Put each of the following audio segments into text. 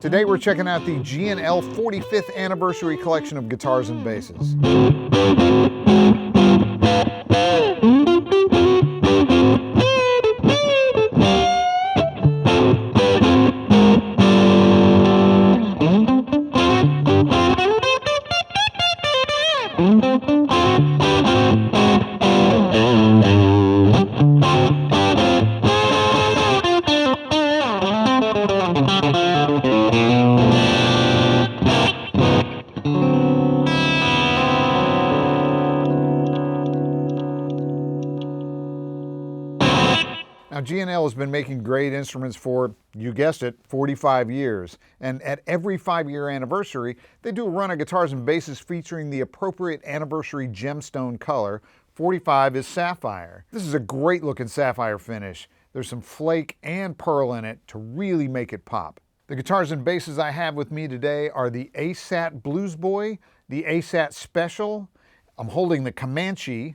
Today we're checking out the G&L 45th anniversary collection of guitars and basses. Now, G&L has been making great instruments for, you guessed it, 45 years. And at every 5-year anniversary, they do a run of guitars and basses featuring the appropriate anniversary gemstone color. 45 is sapphire. This is a great looking sapphire finish. There's some flake and pearl in it to really make it pop. The guitars and basses I have with me today are the ASAT Blues Boy, the ASAT Special. I'm holding the Comanche,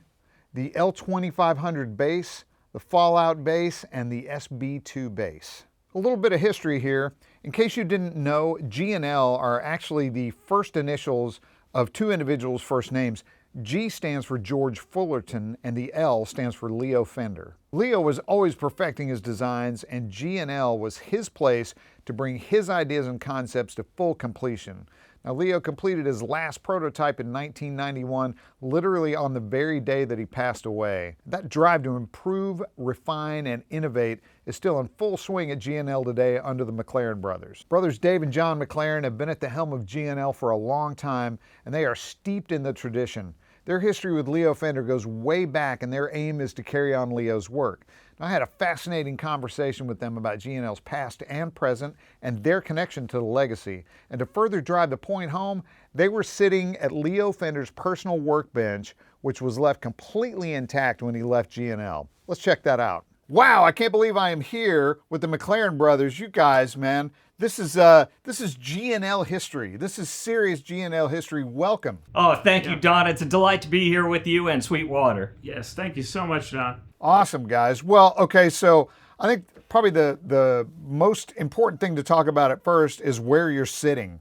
the L2500 bass, the Fallout bass, and the SB2 bass. A little bit of history here. In case you didn't know, G&L are actually the first initials of two individuals' first names. G stands for George Fullerton, and the L stands for Leo Fender. Leo was always perfecting his designs, and G&L was his place to bring his ideas and concepts to full completion. Now, Leo completed his last prototype in 1991, literally on the very day that he passed away. That drive to improve, refine, and innovate is still in full swing at G&L today under the McLaren brothers. Brothers Dave and John McLaren have been at the helm of G&L for a long time, and they are steeped in the tradition. Their history with Leo Fender goes way back, and their aim is to carry on Leo's work. Now, I had a fascinating conversation with them about G&L's past and present and their connection to the legacy. And to further drive the point home, they were sitting at Leo Fender's personal workbench, which was left completely intact when he left G&L. Let's check that out. Wow, I can't believe I am here with the McLaren brothers. You guys, man, this is G&L history. This is serious G&L history. Welcome. Oh, thank you, Don. It's a delight to be here with you and Sweetwater. Yes, thank you so much, Don. Awesome, guys. Well, okay, so I think probably the most important thing to talk about at first is where you're sitting.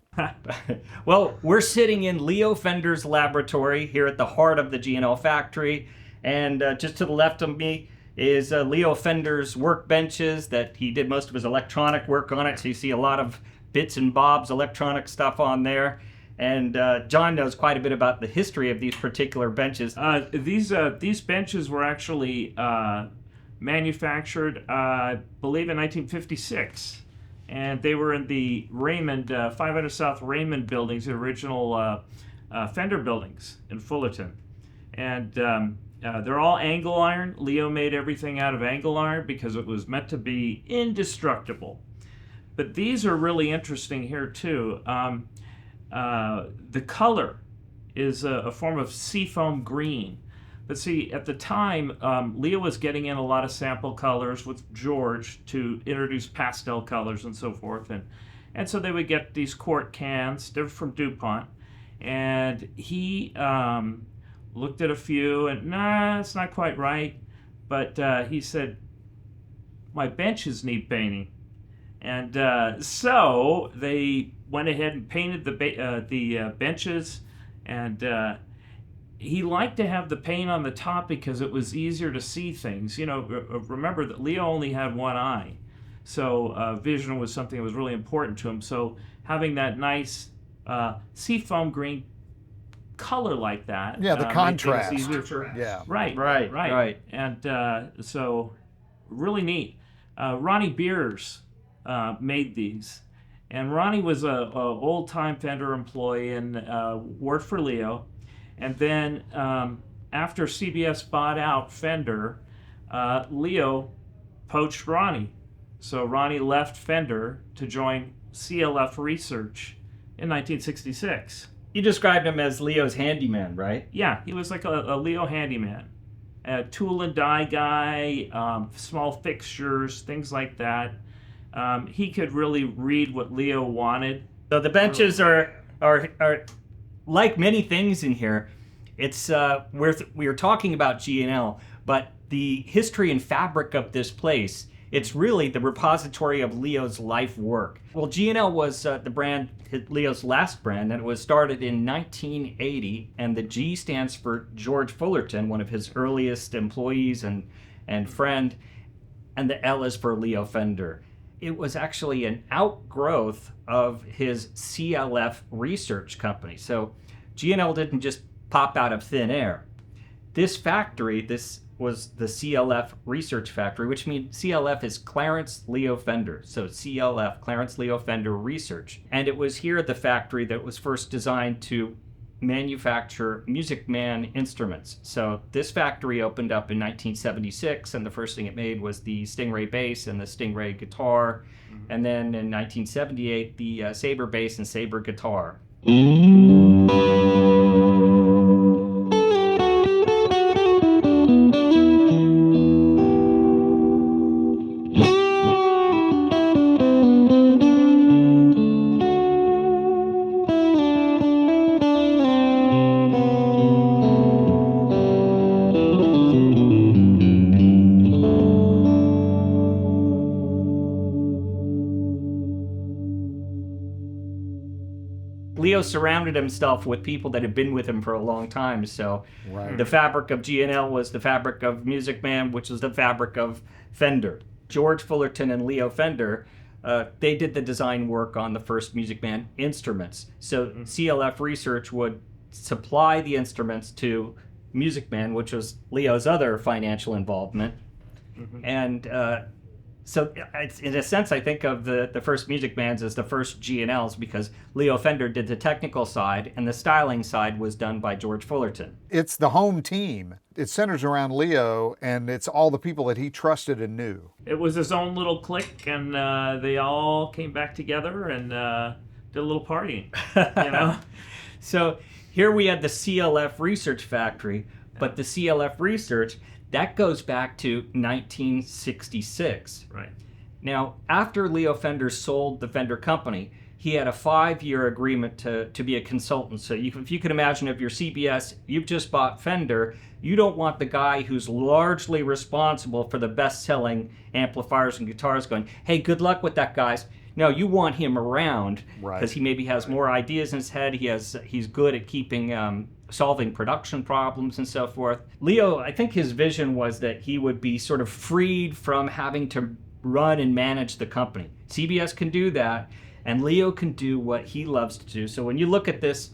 Well, we're sitting in Leo Fender's laboratory here at the heart of the G&L factory, and just to the left of me is Leo Fender's workbenches that he did most of his electronic work on it, so you see a lot of bits and bobs electronic stuff on there. And John knows quite a bit about the history of these particular benches. These benches were actually manufactured, I believe, in 1956, and they were in the Raymond 500 South Raymond buildings, the original Fender buildings in Fullerton, and they're all angle iron. Leo made everything out of angle iron because it was meant to be indestructible. But these are really interesting here too. The color is a form of seafoam green. But see, at the time, Leo was getting in a lot of sample colors with George to introduce pastel colors and so forth. And so they would get these quart cans. They're from DuPont. And he looked at a few and, nah, it's not quite right. But he said, my benches need painting. And so they went ahead and painted the benches, and he liked to have the paint on the top because it was easier to see things. You know, remember that Leo only had one eye, so vision was something that was really important to him. So having that nice seafoam green color like that, yeah, the contrast. Yeah, right. And so really neat. Ronnie Beers made these, and Ronnie was a old-time Fender employee and worked for Leo. And then after CBS bought out Fender, Leo poached Ronnie. So Ronnie left Fender to join CLF Research in 1966. You described him as Leo's handyman, right? Yeah, he was like a Leo handyman. A tool and die guy, small fixtures, things like that. He could really read what Leo wanted. So the benches are like many things in here. It's we are talking about G&L, but the history and fabric of this place It's really the repository of Leo's life work. Well, G&L was the brand, Leo's last brand, and it was started in 1980, and the G stands for George Fullerton, one of his earliest employees and friend, and the L is for Leo Fender. It was actually an outgrowth of his CLF research company. So G&L didn't just pop out of thin air. This factory, this was the CLF research factory, which means CLF is Clarence Leo Fender. So CLF, Clarence Leo Fender Research. And it was here at the factory that was first designed to manufacture Music Man instruments. So this factory opened up in 1976, and the first thing it made was the Stingray bass and the Stingray guitar. And then in 1978, the Sabre bass and Sabre guitar. Leo surrounded himself with people that had been with him for a long time. So the fabric of G&L was the fabric of Music Man, which was the fabric of Fender. George Fullerton and Leo Fender, they did the design work on the first Music Man instruments. So CLF Research would supply the instruments to Music Man, which was Leo's other financial involvement. And so it's, in a sense, I think of the first Music Mans as the first G&Ls, because Leo Fender did the technical side and the styling side was done by George Fullerton. It's the home team. It centers around Leo, and it's all the people that he trusted and knew. It was his own little clique, and they all came back together and did a little partying, you know? So here we had the CLF Research Factory, but the CLF Research, that goes back to 1966. Right. Now, after Leo Fender sold the Fender company, he had a 5-year agreement to be a consultant. So if you can imagine, if you're CBS, you've just bought Fender, you don't want the guy who's largely responsible for the best-selling amplifiers and guitars going, hey, good luck with that, guys. No, you want him around because he maybe has more ideas in his head. He's good at keeping solving production problems and so forth. Leo, I think his vision was that he would be sort of freed from having to run and manage the company. CBS can do that, and Leo can do what he loves to do. So when you look at this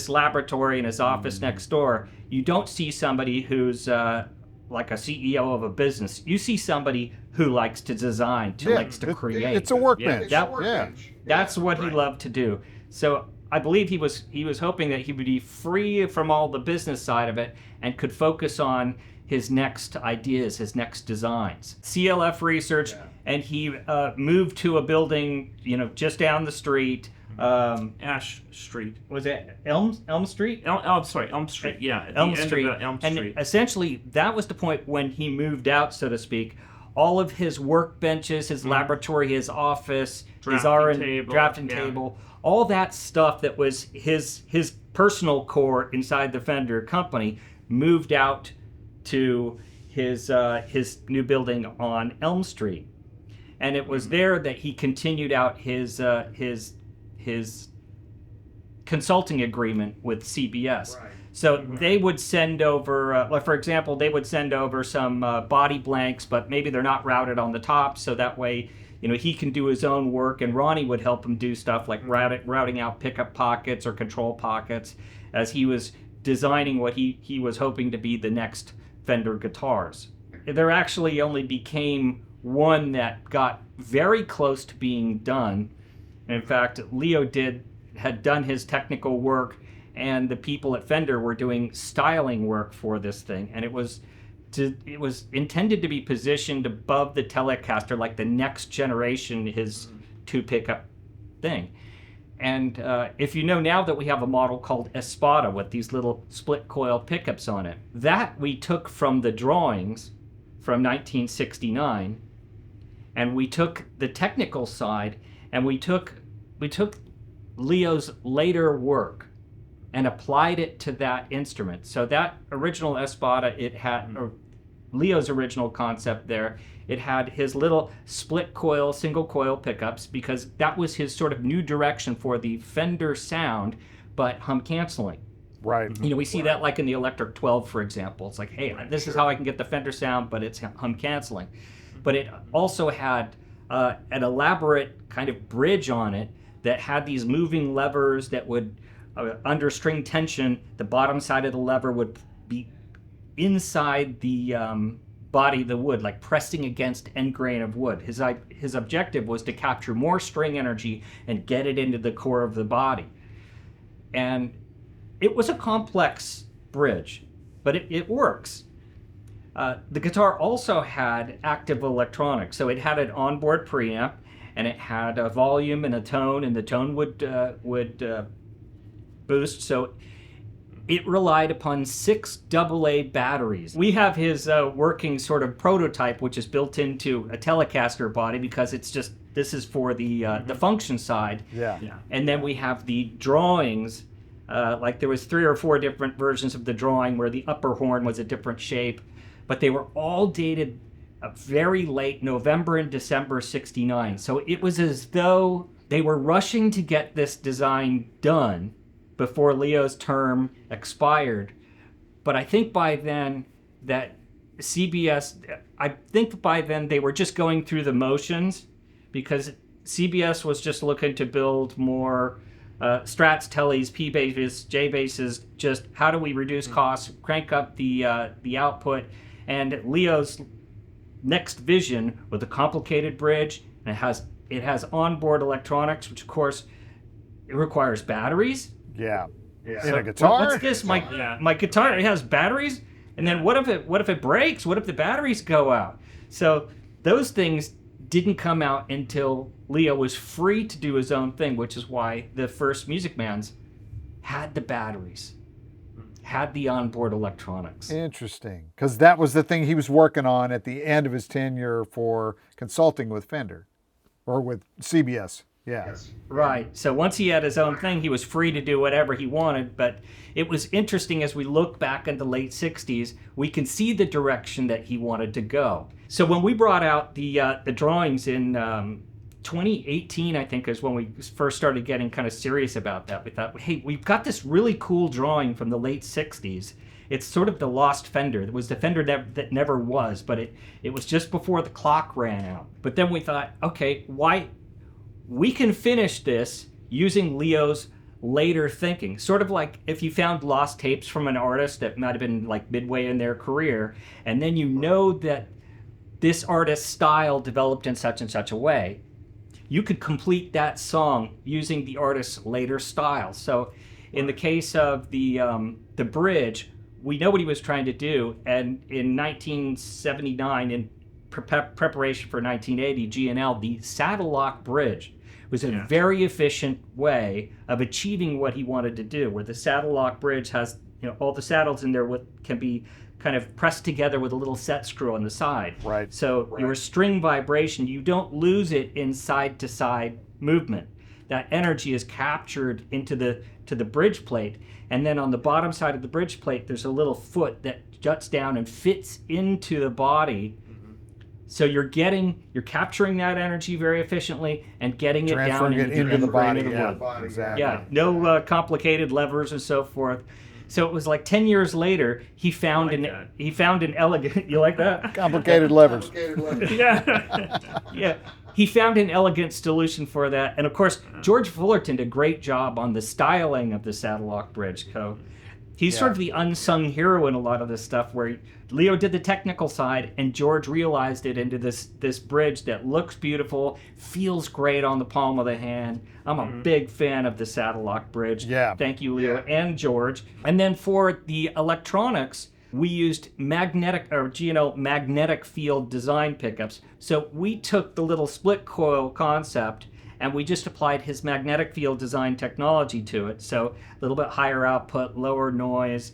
laboratory in his office next door, you don't see somebody who's like a CEO of a business. You see somebody who likes to design, likes to create. It's a workbench. That's what he loved to do. So I believe he was hoping that he would be free from all the business side of it and could focus on his next ideas, his next designs. CLF Research, and he moved to a building, just down the street. Ash Street. Was it Elm Street? Elm Street. Yeah, at Elm the end Street. of Elm Street. And essentially, that was the point when he moved out, so to speak. All of his workbenches, his laboratory, his office, his drafting table, all that stuff that was his personal core inside the Fender company moved out to his new building on Elm Street, and it was there that he continued out his consulting agreement with CBS. Right. So they would send over, for example, they would send over some body blanks, but maybe they're not routed on the top, so that way, he can do his own work, and Ronnie would help him do stuff like routing out pickup pockets or control pockets as he was designing what he was hoping to be the next Fender guitars. There actually only became one that got very close to being done. In fact, Leo had done his technical work, and the people at Fender were doing styling work for this thing, and it was intended to be positioned above the Telecaster, like the next generation, his 2-pickup thing. And if you know now that we have a model called Espada with these little split coil pickups on it, that we took from the drawings from 1969, and we took the technical side, and we took Leo's later work and applied it to that instrument. So that original Espada, it had Leo's original concept there. It had his little split coil, single coil pickups, because that was his sort of new direction for the Fender sound, but hum canceling. Right. You know, we see that like in the Electric 12, for example. It's like, hey, this is how I can get the Fender sound, but it's hum canceling. But it also had an elaborate kind of bridge on it that had these moving levers that would, under string tension, the bottom side of the lever would be inside the body of the wood, like pressing against end grain of wood. His objective was to capture more string energy and get it into the core of the body. And it was a complex bridge, but it works. The guitar also had active electronics, so it had an onboard preamp, and it had a volume and a tone, and the tone would boost. So it relied upon 6 AA batteries. We have his working sort of prototype, which is built into a Telecaster body, because it's just, this is for the function side. Yeah. And then we have the drawings. Like there was 3 or 4 different versions of the drawing where the upper horn was a different shape, but they were all dated very late November and December '69. So it was as though they were rushing to get this design done before Leo's term expired. But I think by then that by then they were just going through the motions, because CBS was just looking to build more Strats, Tellies, P basses, J basses. Just how do we reduce costs, crank up the output, and Leo's next vision with a complicated bridge, and it has onboard electronics, which of course it requires batteries. Yeah. So In a guitar? what's this? My guitar, it has batteries, and then what if it breaks? What if the batteries go out? So those things didn't come out until Leo was free to do his own thing, which is why the first Music Mans had the batteries, had the onboard electronics. Interesting. Because that was the thing he was working on at the end of his tenure for consulting with Fender, or with CBS. Yeah. Yes. Right. So once he had his own thing, he was free to do whatever he wanted. But it was interesting, as we look back in the late 60s, we can see the direction that he wanted to go. So when we brought out the drawings in 2018, I think, is when we first started getting kind of serious about that. We thought, hey, we've got this really cool drawing from the late 60s. It's sort of the lost Fender. It was the Fender that never was, but it was just before the clock ran out. But then we thought, okay, we can finish this using Leo's later thinking. Sort of like if you found lost tapes from an artist that might have been like midway in their career, and then you know that this artist's style developed in such and such a way, you could complete that song using the artist's later style. So in the case of the bridge, we know what he was trying to do, and in 1979, in preparation for 1980 G&L, the saddle lock bridge was a very efficient way of achieving what he wanted to do, where the saddle lock bridge has, you know, all the saddles in there can be kind of pressed together with a little set screw on the side. Right. So your string vibration, you don't lose it in side to side movement. That energy is captured into the bridge plate, and then on the bottom side of the bridge plate there's a little foot that juts down and fits into the body. So you're capturing that energy very efficiently and getting it down Transferring it into the body. Yeah, Body, exactly. yeah, no complicated levers and so forth. So it was like 10 years later, he found an elegant. You like that? Complicated levers. Yeah. Yeah. He found an elegant solution for that, and of course, George Fullerton did a great job on the styling of the saddle lock bridge. So he's sort of the unsung hero in a lot of this stuff, where Leo did the technical side and George realized it into this bridge that looks beautiful, feels great on the palm of the hand. I'm a big fan of the saddle lock bridge. Yeah. Thank you, Leo and George. And then for the electronics, we used magnetic field design pickups. So we took the little split coil concept and we just applied his magnetic field design technology to it. So a little bit higher output, lower noise.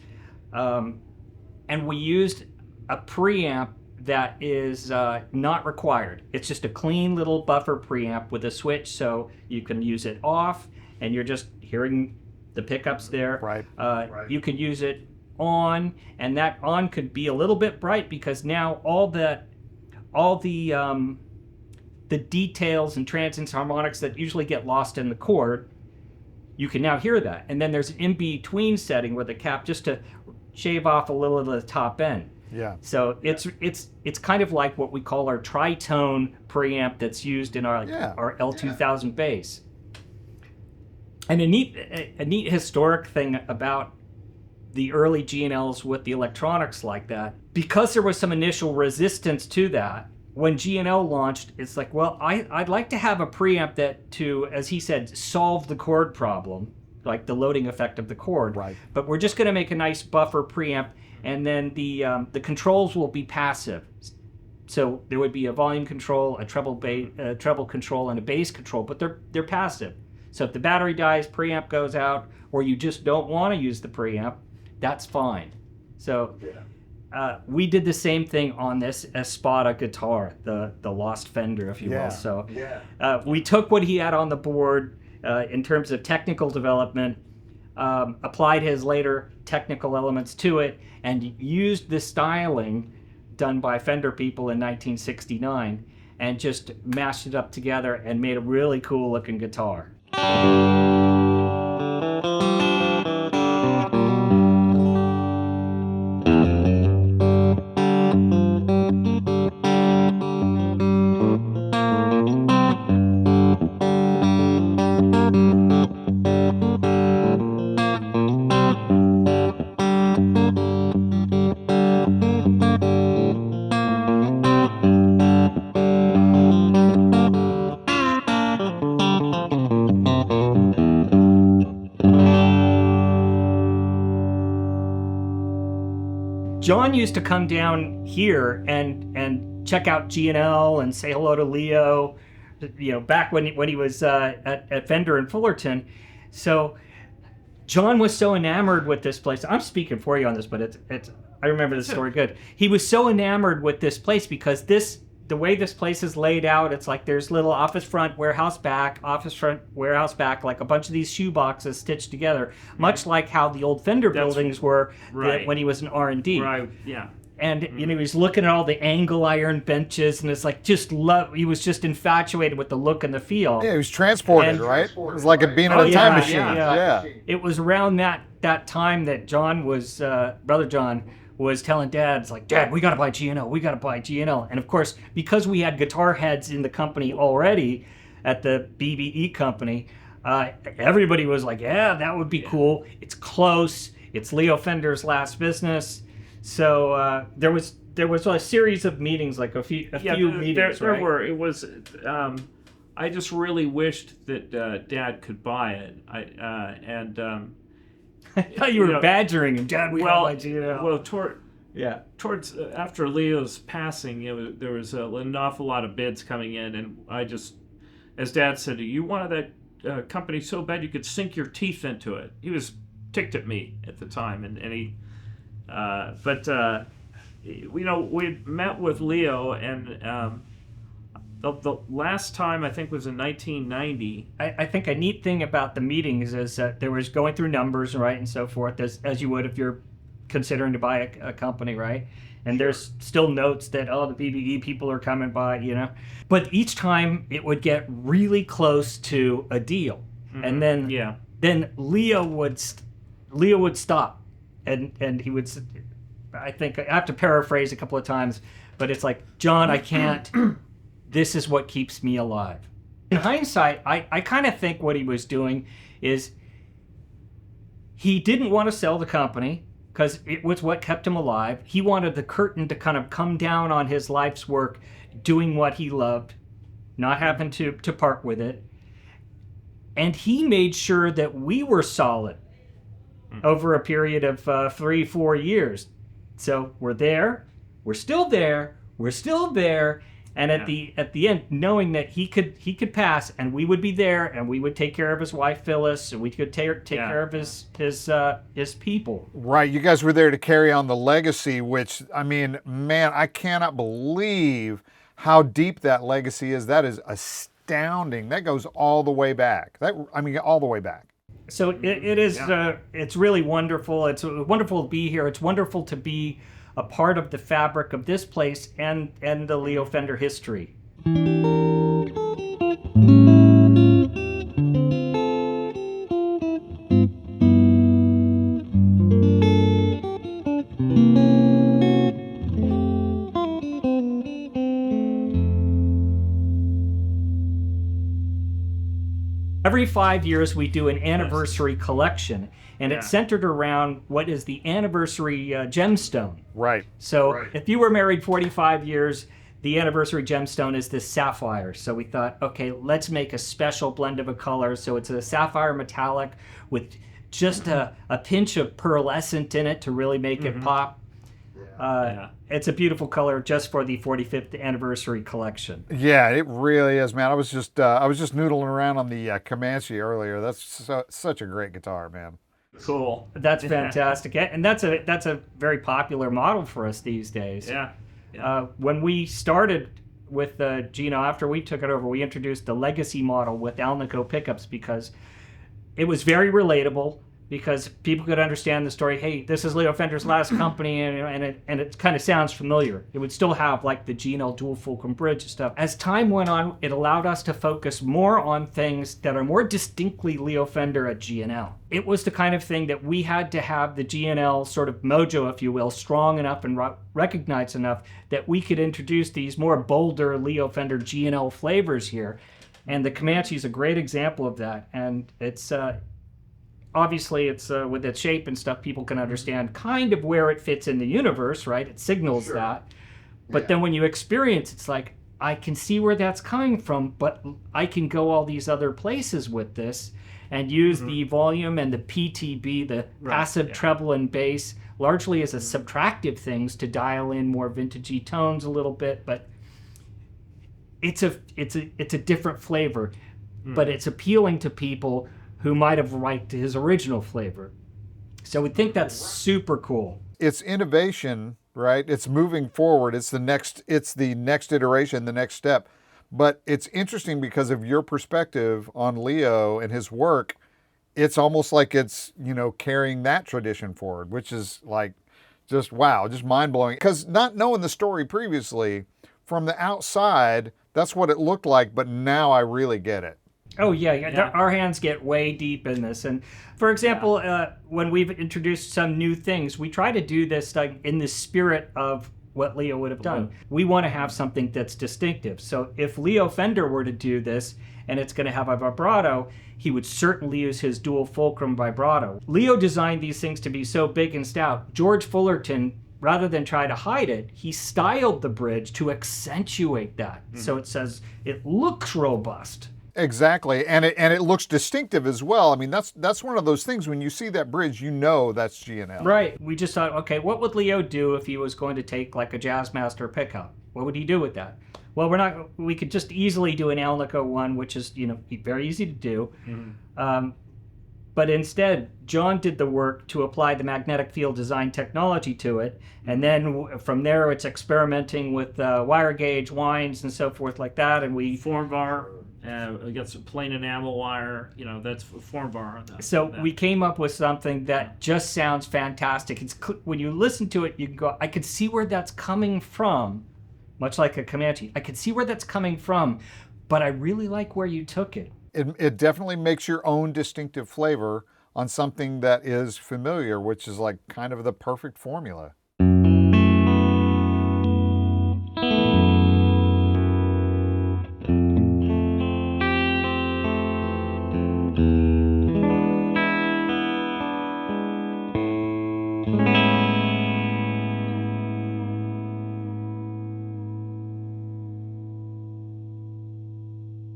And we used a preamp that is not required. It's just a clean little buffer preamp with a switch, so you can use it off and you're just hearing the pickups there. Right. You can use it on, and that on could be a little bit bright because now all the details and transients, harmonics that usually get lost in the chord, you can now hear that. And then there's an in-between setting with a cap just to shave off a little of the top end. Yeah. So it's kind of like what we call our tritone preamp that's used in our L2000 bass. And a neat historic thing about the early G&Ls with the electronics like that, because there was some initial resistance to that, when G&L launched, it's like, well, I'd like to have a preamp that to, as he said, solve the chord problem, like the loading effect of the chord. Right. But we're just going to make a nice buffer preamp, and then the controls will be passive. So there would be a volume control, a treble control, and a bass control, but they're passive. So if the battery dies, preamp goes out, or you just don't want to use the preamp, that's fine. So we did the same thing on this Espada guitar, the lost Fender, if you will. So we took what he had on the board in terms of technical development, applied his later technical elements to it, and used the styling done by Fender people in 1969, and just mashed it up together and made a really cool looking guitar. John used to come down here and check out G&L and say hello to Leo, back when he was at Fender in Fullerton. So John was so enamored with this place. I'm speaking for you on this, but I remember this story good. He was so enamored with this place because the way this place is laid out, it's like there's little office front, warehouse back, like a bunch of these shoe boxes stitched together, much like how the old Fender buildings were when he was in R&D. Right, yeah. And he was looking at all the angle iron benches, and it's like he was just infatuated with the look and the feel. Yeah, he was transported, right? It was like it being in a time machine. Yeah. It was around that time that John was, Brother John, was telling Dad, it's like, Dad, we got to buy G&L. We got to buy G&L. And of course, because we had guitar heads in the company already at the BBE company, everybody was like, yeah, that would be cool. It's close. It's Leo Fender's last business. So there was a series of meetings, like a few meetings. There were. It was. I just really wished that Dad could buy it. I thought you were badgering him, Dad. We gotta buy G&L. Well, towards after Leo's passing, there was an awful lot of bids coming in, and I just, as Dad said, you wanted that company so bad you could sink your teeth into it. He was ticked at me at the time, and he, we met with Leo, and the last time I think was in 1990. I think a neat thing about the meetings is that there was going through numbers, right, and so forth, as you would if you're considering to buy a company, right? And there's still notes that, the BBE people are coming by, But each time it would get really close to a deal, and then Leo would stop, and he would. I think I have to paraphrase a couple of times, but it's like, John, I can't. This is what keeps me alive. In hindsight, I kind of think what he was doing is he didn't want to sell the company because it was what kept him alive. He wanted the curtain to kind of come down on his life's work, doing what he loved, not having to part with it. And he made sure that we were solid over a period of 3-4 years. So we're there, we're still there, and at the end, knowing that he could pass, and we would be there, and we would take care of his wife Phyllis, and we could take care of his people. Right, you guys were there to carry on the legacy, which, I mean, man, I cannot believe how deep that legacy is. That is astounding. That goes all the way back. All the way back. So it is. It's really wonderful. It's wonderful to be here. It's wonderful to be a part of the fabric of this place and the Leo Fender history. Every 5 years, we do an anniversary collection, and it's centered around what is the anniversary gemstone. Right. So if you were married 45 years, the anniversary gemstone is this sapphire. So we thought, okay, let's make a special blend of a color. So it's a sapphire metallic with just a pinch of pearlescent in it to really make it pop. It's a beautiful color just for the 45th anniversary collection. Yeah, it really is, man. I was just noodling around on the Comanche earlier. That's such a great guitar, man. Cool. That's fantastic, and that's a very popular model for us these days. Yeah. When we started with Gino, after we took it over, we introduced the Legacy model with Alnico pickups because it was very relatable. Because people could understand the story. Hey, this is Leo Fender's last company, and it kind of sounds familiar. It would still have like the GNL dual fulcrum bridge and stuff. As time went on, it allowed us to focus more on things that are more distinctly Leo Fender at GNL. It was the kind of thing that we had to have the GNL sort of mojo, if you will, strong enough and recognized enough that we could introduce these more bolder Leo Fender GNL flavors here. And the Comanche is a great example of that. And it's obviously, it's with its shape and stuff, people can understand kind of where it fits in the universe, right? It signals that. But then when you experience, it's like, I can see where that's coming from, but I can go all these other places with this and use the volume and the PTB, the passive treble and bass, largely as a subtractive things to dial in more vintagey tones a little bit. But it's a different flavor, but it's appealing to people who might have liked his original flavor. So we think that's super cool. It's innovation, right? It's moving forward. It's the next iteration, the next step. But it's interesting because of your perspective on Leo and his work. It's almost like it's, carrying that tradition forward, which is like just wow, just mind-blowing. Because not knowing the story previously, from the outside, that's what it looked like, but now I really get it. Oh, yeah. Our hands get way deep in this. And for example, when we've introduced some new things, we try to do this like in the spirit of what Leo would have done. We want to have something that's distinctive. So if Leo Fender were to do this and it's going to have a vibrato, he would certainly use his dual fulcrum vibrato. Leo designed these things to be so big and stout. George Fullerton, rather than try to hide it, he styled the bridge to accentuate that. So it says it looks robust. Exactly, and it looks distinctive as well. I mean, that's one of those things when you see that bridge, that's GNL. Right. We just thought, okay, what would Leo do if he was going to take like a Jazzmaster pickup? What would he do with that? Well, we could just easily do an Alnico one, which is very easy to do. But instead, John did the work to apply the magnetic field design technology to it, and then from there, it's experimenting with wire gauge winds and so forth like that, and we form bar. We got some plain enamel wire, that's form bar. We came up with something that just sounds fantastic. When you listen to it, you can go, I could see where that's coming from, much like a Comanche. I could see where that's coming from, but I really like where you took it. It definitely makes your own distinctive flavor on something that is familiar, which is like kind of the perfect formula.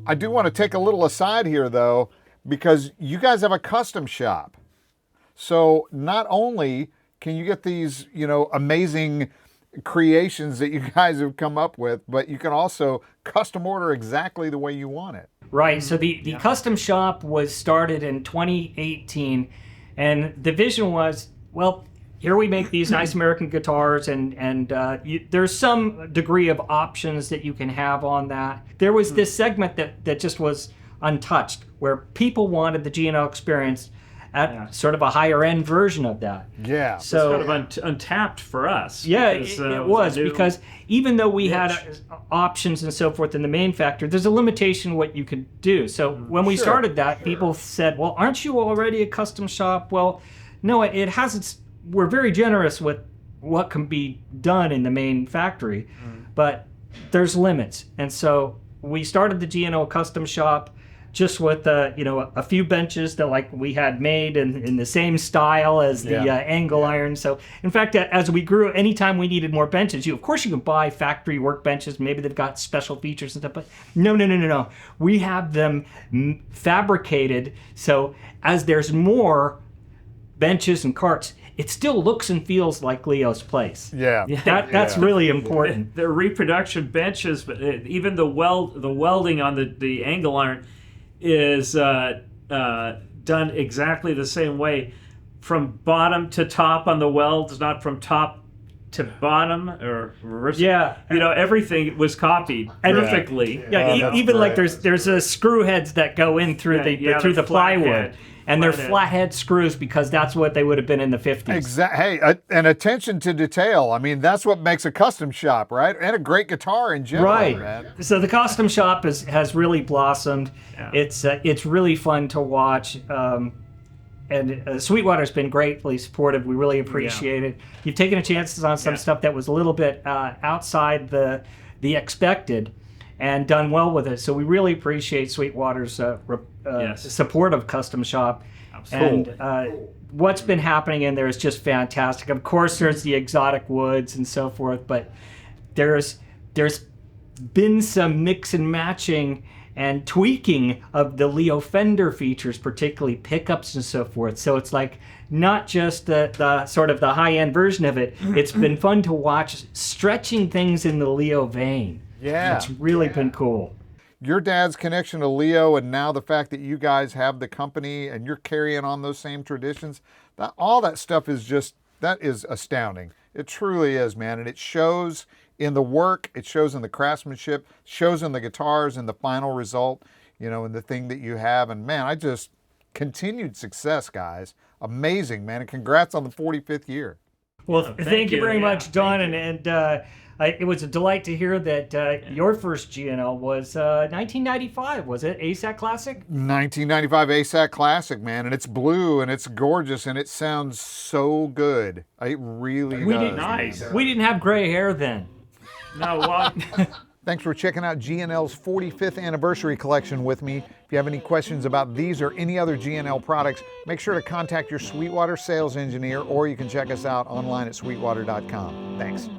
I do want to take a little aside here, though, because you guys have a custom shop. So not only can you get these, amazing creations that you guys have come up with, but you can also custom order exactly the way you want it. Right. So the custom shop was started in 2018, and the vision was, well, here we make these nice American guitars, and there's some degree of options that you can have on that. There was this segment that just was untouched, where people wanted the G&L experience at sort of a higher end version of that. Yeah. So It's kind of untapped for us. yeah, because, it was a new- because even though we had niche. options and so forth in the main factory, there's a limitation what you could do. So when we Sure, started that, people said, "Well, aren't you already a custom shop?" Well, no, it hasn't. We're very generous with what can be done in the main factory, but there's limits, and so we started the G&O custom shop just with a few benches that like we had made in the same style as the angle iron. So in fact, as we grew, anytime we needed more benches, of course you can buy factory workbenches. Maybe they've got special features and stuff, but no. We have them fabricated. So as there's more benches and carts, it still looks and feels like Leo's place. Yeah. That's really important. They're reproduction benches, but even the welding on the angle iron is done exactly the same way, from bottom to top on the welds, not from top to bottom or reverse. Yeah. Everything was copied perfectly. Yeah, even like great. there's screw heads that go in through through the plywood, flathead. and they're Flathead. flathead screws because that's what they would have been in the 50s. Exactly. Hey, and attention to detail. I mean, that's what makes a custom shop, right? And a great guitar in general, Right. man. So the custom shop has really blossomed. Yeah. It's really fun to watch. And Sweetwater's been greatly supportive. We really appreciate it. You've taken a chances on some stuff that was a little bit outside the expected, and done well with it. So we really appreciate Sweetwater's support of custom shop. Absolutely. And what's been happening in there is just fantastic. Of course, there's the exotic woods and so forth, but there's been some mix and matching and tweaking of the Leo Fender features, particularly pickups and so forth. So it's like not just the sort of the high-end version of it. It's been fun to watch stretching things in the Leo vein. Yeah. It's really been cool. Your dad's connection to Leo, and now the fact that you guys have the company and you're carrying on those same traditions, all that stuff is that is astounding. It truly is, man. And it shows in the work, it shows in the craftsmanship, shows in the guitars and the final result, and the thing that you have. And man, continued success, guys. Amazing, man. And congrats on the 45th year. Well, thank you very much, Don. Thank you. And it was a delight to hear that your first G&L was 1995, was it? ASAC Classic? 1995 ASAC Classic, man. And it's blue and it's gorgeous and it sounds so good. It really does. Nice. We didn't have gray hair then. No, well, Thanks for checking out G&L's 45th anniversary collection with me. If you have any questions about these or any other G&L products, make sure to contact your Sweetwater sales engineer, or you can check us out online at sweetwater.com. Thanks.